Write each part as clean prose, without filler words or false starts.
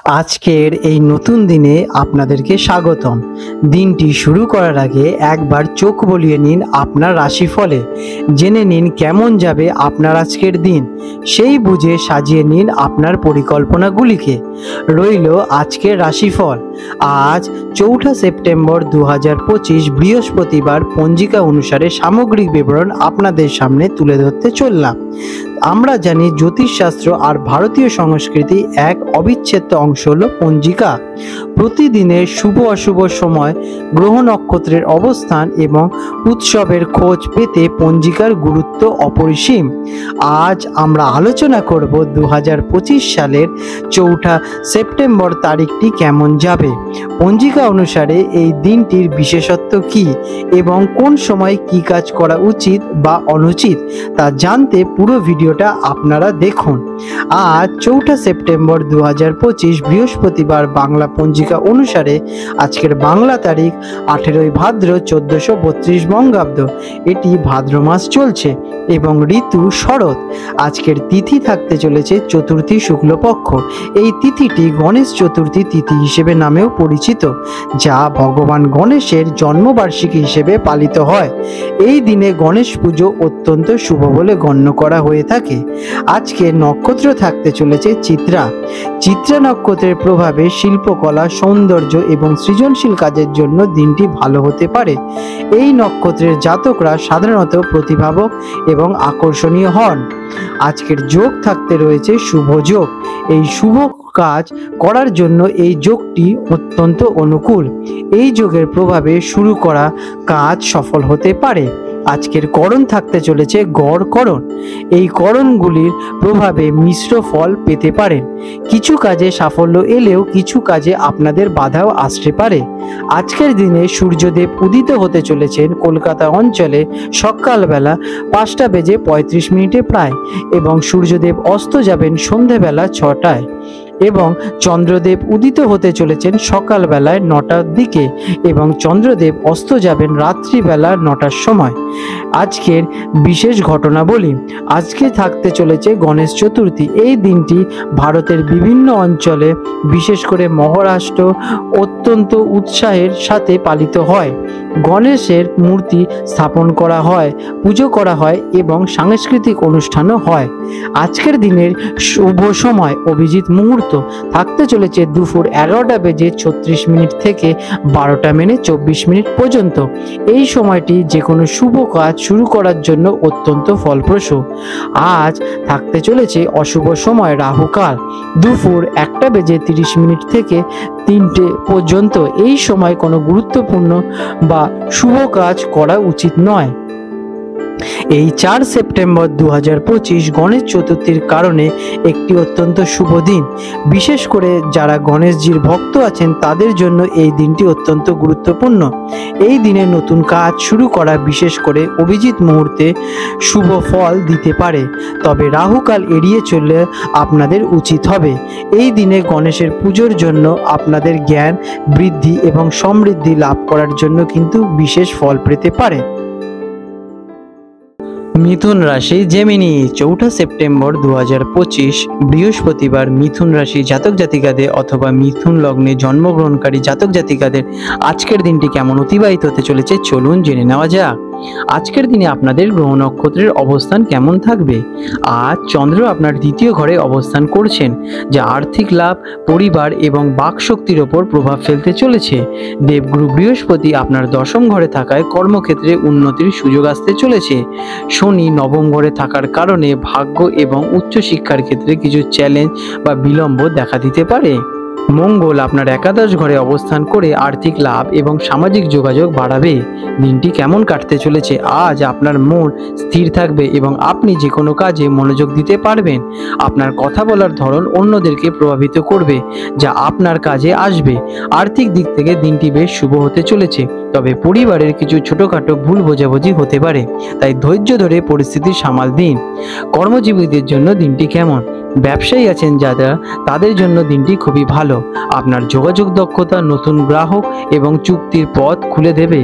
আজকের এই নতুন দিনে আপনাদেরকে স্বাগতম। দিনটি শুরু করার আগে একবার চোখ বুলিয়ে নিন আপনার রাশিফলে, জেনে নিন কেমন যাবে আপনার আজকের দিন, সেই বুঝে সাজিয়ে নিন আপনার পরিকল্পনাগুলিকে। রইল আজকের রাশিফল। আজ 4 সেপ্টেম্বর 2025 বৃহস্পতিবার পঞ্জিকা অনুসারে সামগ্রিক বিবরণ আপনাদের সামনে তুলে ধরতে চললাম। আমরা জানি জ্যোতিষশাস্ত্র আর ভারতীয় সংস্কৃতি এক অবিচ্ছেদ্য অংশ হলো পঞ্জিকা। প্রতিদিনের শুভ অশুভ সময়, গ্রহ নক্ষত্রের অবস্থান এবং উৎসবের খোঁজ পেতে পঞ্জিকার গুরুত্ব অপরিসীম। আজ আমরা আলোচনা করব 2025 সালের 4 সেপ্টেম্বর তারিখটি কেমন যাবে, পঞ্জিকা অনুসারে এই দিনটির বিশেষত্ব কি এবং কোন সময় কি কাজ করা উচিত বা অনুচিত তা জানতে পুরো ভিডিওটা আপনারা দেখুন। আজ 4 সেপ্টেম্বর 2025 বৃহস্পতিবার বাংলা পঞ্জিকা অনুসারে আজকের বাংলা তারিখ 18 ভাদ্র 1432 বঙ্গাব্দ। এটি ভাদ্র মাস চলছে এবং ঋতু শরৎ। আজকের তিথি থাকতে চলেছে চতুর্থী শুক্লপক্ষ। এই তিথিটি গণেশ চতুর্থী তিথি হিসেবে নামেও পরিচিত, যা ভগবান গণেশের জন্মবার্ষিকী হিসেবে পালিত হয়। এই দিনে গণেশ পুজো অত্যন্ত শুভ বলে গণ্য করা হয়ে থাকে। আজকে নক্ষত্র থাকতে চলেছে চিত্রা। চিত্রা নক্ষত্রের প্রভাবে শিল্পকলা, সৌন্দর্য এবং সৃজনশীল কাজের জন্য দিনটি ভালো হতে পারে। এই নক্ষত্রের জাতকরা সাধারণত প্রতিভাবক এবং আকর্ষণীয় হন। আজকের যোগ থাকতে রয়েছে শুভ যোগ। এই শুভ কাজ করার জন্য এই যোগটি অত্যন্ত অনুকূল। এই যোগের প্রভাবে শুরু করা কাজ সফল হতে পারে। আজকের করণ থাকতে চলেছে গড় করণ। এই করণগুলির প্রভাবে মিশ্র ফল পেতে পারেন। কিছু কাজে সাফল্য এলেও কিছু কাজে আপনাদের বাধাও আসতে পারে। আজকের দিনে সূর্যদেব উদিত হতে চলেছেন কলকাতা অঞ্চলে সকালবেলা 5:35 প্রায়, এবং সূর্যদেব অস্ত যাবেন সন্ধেবেলা 6টায়, এবং চন্দ্রদেব উদিত হতে চলেছেন সকালবেলায় 9টার দিকে এবং চন্দ্রদেব অস্ত যাবেন রাত্রিবেলা 9টার সময়। আজকের বিশেষ ঘটনা বলি। আজকে থাকতে চলেছে গণেশ চতুর্থী। এই দিনটি ভারতের বিভিন্ন অঞ্চলে, বিশেষ করে মহারাষ্ট্র, অত্যন্ত উৎসাহের সাথে পালিত হয়। গণেশের মূর্তি স্থাপন করা হয়, পুজো করা হয় এবং সাংস্কৃতিক অনুষ্ঠানও হয়। আজকের দিনের শুভ সময় অভিজিৎ মুহূর্ত থাকতে চলেছে দুপুর 11:36 থেকে 12:24 পর্যন্ত। এই সময়টি যে কোনো শুভ কাজ শুরু করার জন্য অত্যন্ত ফলপ্রসূ। আজ থাকতে চলেছে অশুভ সময় রাহুকাল দুপুর 1:30 থেকে 3টে পর্যন্ত। এই সময় কোনো গুরুত্বপূর্ণ বা শুভ কাজ করা উচিত নয়। এই 4 সেপ্টেম্বর 2025 গণেশ চতুর্থীর কারণে একটি অত্যন্ত শুভ দিন। বিশেষ করে যারা গণেশজির ভক্ত আছেন তাদের জন্য এই দিনটি অত্যন্ত গুরুত্বপূর্ণ। এই দিনে নতুন কাজ শুরু করা, বিশেষ করে অভিজিৎ মুহূর্তে, শুভ ফল দিতে পারে, তবে রাহুকাল এড়িয়ে চললে আপনাদের উচিত হবে। এই দিনে গণেশের পুজোর জন্য আপনাদের জ্ঞান বৃদ্ধি এবং সমৃদ্ধি লাভ করার জন্য কিন্তু বিশেষ ফল পেতে পারে। মিথুন রাশি জেমিনি 4 সেপ্টেম্বর 2025 বৃহস্পতিবার মিথুন রাশি জাতক জাতিকাদের অথবা মিথুন লগ্নে জন্মগ্রহণকারী জাতক জাতিকাদের আজকের দিনটি কেমন অতিবাহিত হতে চলেছে চলুন জেনে নেওয়া যাক। আজকের দিনে আপনাদের গ্রহ নক্ষত্রের অবস্থান কেমন থাকবে। আজ চন্দ্র আপনার দ্বিতীয় ঘরে অবস্থান করছেন, যা আর্থিক লাভ, পরিবার এবং বাকশক্তির ওপর প্রভাব ফেলতে চলেছে। দেবগুরু বৃহস্পতি আপনার 10ম ঘরে থাকায় কর্মক্ষেত্রে উন্নতির সুযোগ আসতে চলেছে। শনি 9ম ঘরে থাকার কারণে ভাগ্য এবং উচ্চশিক্ষার ক্ষেত্রে কিছু চ্যালেঞ্জ বা বিলম্ব দেখা দিতে পারে। মঙ্গল আপনার একাদশ ঘরে অবস্থান করে আর্থিক লাভ এবং সামাজিক যোগাযোগ বাড়াবে। দিনটি কেমন কাটতে চলেছে। আজ আপনার মন স্থির থাকবে এবং আপনি যে কোনো কাজে মনোযোগ দিতে পারবেন। আপনার কথা বলার ধরন অন্যদেরকে প্রভাবিত করবে, যা আপনার কাজে আসবে। আর্থিক দিক থেকে দিনটি বেশ শুভ হতে চলেছে, তবে পরিবারের কিছু ছোটোখাটো ভুল বোঝাবুঝি হতে পারে, তাই ধৈর্য ধরে পরিস্থিতি সামাল দিন। কর্মজীবীদের জন্য দিনটি কেমন। ব্যবসায়ী আছেন যারা, তাদের জন্য দিনটি খুবই ভালো। আপনার যোগাযোগ দক্ষতা নতুন গ্রাহক এবং চুক্তির পথ খুলে দেবে।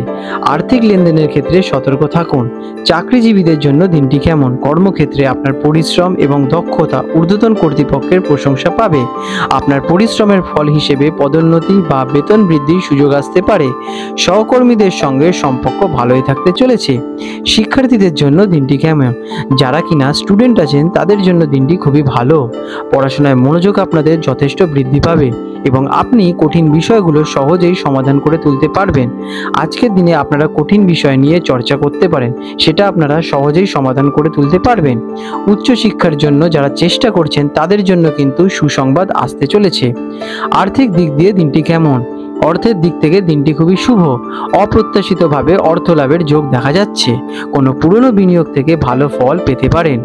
আর্থিক লেনদেনের ক্ষেত্রে সতর্ক থাকুন। চাকরিজীবীদের জন্য দিনটি কেমন? কর্মক্ষেত্রে আপনার পরিশ্রম এবং দক্ষতা ঊর্ধ্বতন কর্তৃপক্ষের প্রশংসা পাবে। আপনার পরিশ্রমের ফল হিসেবে পদোন্নতি বা বেতন বৃদ্ধির সুযোগ আসতে পারে। সহকর্মীদের সঙ্গে সম্পর্ক ভালোই থাকতে চলেছে। শিক্ষার্থীদের জন্য দিনটি কেমন? যারা কিনা স্টুডেন্ট আছেন তাদের জন্য দিনটি খুবই ভালো। পড়াশোনায় মনোযোগ আপনাদের যথেষ্ট বৃদ্ধি পাবে এবং আপনি কঠিন বিষয়গুলো সহজেই সমাধান করে তুলতে পারবেন। আজকের দিনে আপনারা কঠিন বিষয় নিয়ে চর্চা করতে পারেন, সেটা আপনারা সহজেই সমাধান করে তুলতে পারবেন। উচ্চশিক্ষার জন্য যারা চেষ্টা করছেন তাদের জন্য কিন্তু সুসংবাদ আসতে চলেছে। আর্থিক দিক দিয়ে দিনটি কেমন? অর্থের দিক থেকে দিনটি খুবই শুভ। অপ্রত্যাশিতভাবে অর্থ লাভের যোগ দেখা যাচ্ছে। কোনো পুরনো বিনিয়োগ থেকে ভালো ফল পেতে পারেন,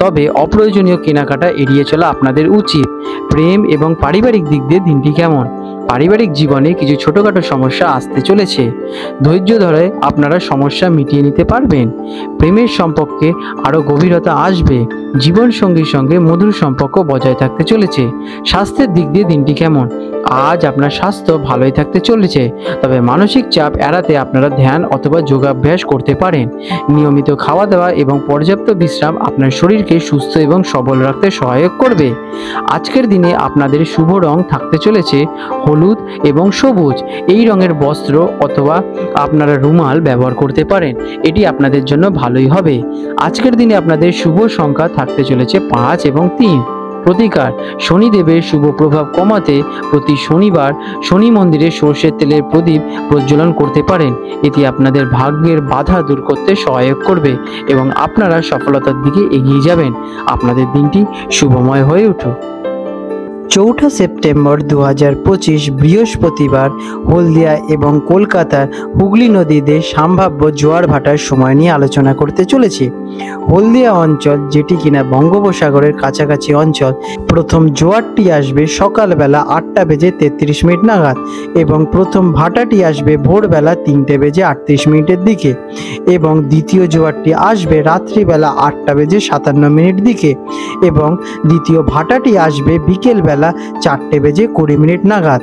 তবে অপ্রয়োজনীয় কেনাকাটা এড়িয়ে চলা আপনাদের উচিত। প্রেম এবং পারিবারিক দিক দিয়ে দিনটি কেমন? পারিবারিক জীবনে কিছু ছোটখাটো সমস্যা আসতে চলেছে। ধৈর্য ধরে আপনারা সমস্যা মিটিয়ে নিতে পারবেন। প্রেমের সম্পর্কে আরও গভীরতা আসবে। জীবনসঙ্গীর সঙ্গে মধুর সম্পর্ক বজায় থাকতে চলেছে। স্বাস্থ্যের দিক দিয়ে দিনটি কেমন? আজ আপনার স্বাস্থ্য ভালোই থাকতে চলেছে, তবে মানসিক চাপ এড়াতে আপনারা ধ্যান অথবা যোগাভ্যাস করতে পারেন। নিয়মিত খাওয়া দাওয়া এবং পর্যাপ্ত বিশ্রাম আপনার শরীরকে সুস্থ এবং সবল রাখতে সহায়ক করবে। আজকের দিনে আপনাদের শুভ রং থাকতে চলেছে হলুদ এবং সবুজ। এই রঙের বস্ত্র অথবা আপনারা রুমাল ব্যবহার করতে পারেন, এটি আপনাদের জন্য ভালোই হবে। আজকের দিনে আপনাদের শুভ সংখ্যা থাকতে চলেছে 5 এবং 3। প্রতিকার: শনিদেবের শুভ প্রভাব কমাতে প্রতি শনিবার শনি মন্দিরে সর্ষের তেলের প্রদীপ প্রজ্বলন করতে পারেন। এটি আপনাদের ভাগ্যের বাধা দূর করতে সহায়ক করবে এবং আপনারা সফলতার দিকে এগিয়ে যাবেন। আপনাদের দিনটি শুভময় হয়ে উঠুক। 4 সেপ্টেম্বর 2025 বৃহস্পতিবার হলদিয়া এবং কলকাতার হুগলি নদীতে সম্ভাব্য জোয়ার ভাটার সময় নিয়ে আলোচনা করতে চলেছি। হলদিয়া অঞ্চল, যেটি কিনা বঙ্গোপসাগরের কাছাকাছি অঞ্চল, প্রথম জোয়ারটি আসবে সকালবেলা 8:33 নাগাদ এবং প্রথম ভাটাটি আসবে ভোরবেলা 3:38 দিকে এবং দ্বিতীয় জোয়ারটি আসবে রাত্রিবেলা 8:57 দিকে এবং দ্বিতীয় ভাটাটি আসবে বিকেলবেলা 4:20 নাগাদ।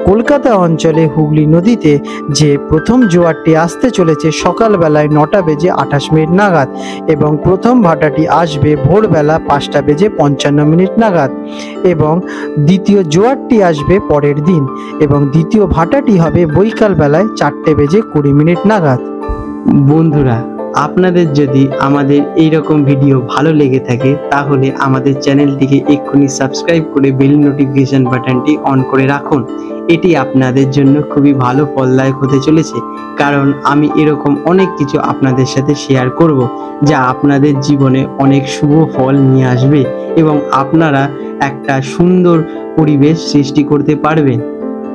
কলকাতা অঞ্চলে হুগলি নদীতে যে প্রথম জোয়ারটি আসতে চলেছে সকালবেলায় 9:28 নাগাদ এবং প্রথম ভাটাটি আসবে ভোরবেলা 5:55 নাগাদ এবং দ্বিতীয় জোয়ারটি আসবে পরের দিন এবং দ্বিতীয় ভাটাটি হবে বৈকালবেলায় 4:20 নাগাদ। বন্ধুরা, আপনাদের যদি আমাদের এই রকম ভিডিও ভালো লেগে থাকে তাহলে আমাদের চ্যানেলটিকে এক্ষুনি সাবস্ক্রাইব করে বেল নোটিফিকেশন বাটনটি অন করে রাখুন। এটি আপনাদের জন্য খুবই ভালো ফলদায়ক হতে চলেছে, কারণ আমি এরকম অনেক কিছু আপনাদের সাথে শেয়ার করব যা আপনাদের জীবনে অনেক শুভ ফল নিয়ে আসবে এবং আপনারা একটা সুন্দর পরিবেশ সৃষ্টি করতে পারবেন।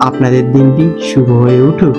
আপনাদের দিনটি শুভ হয়ে উঠুক।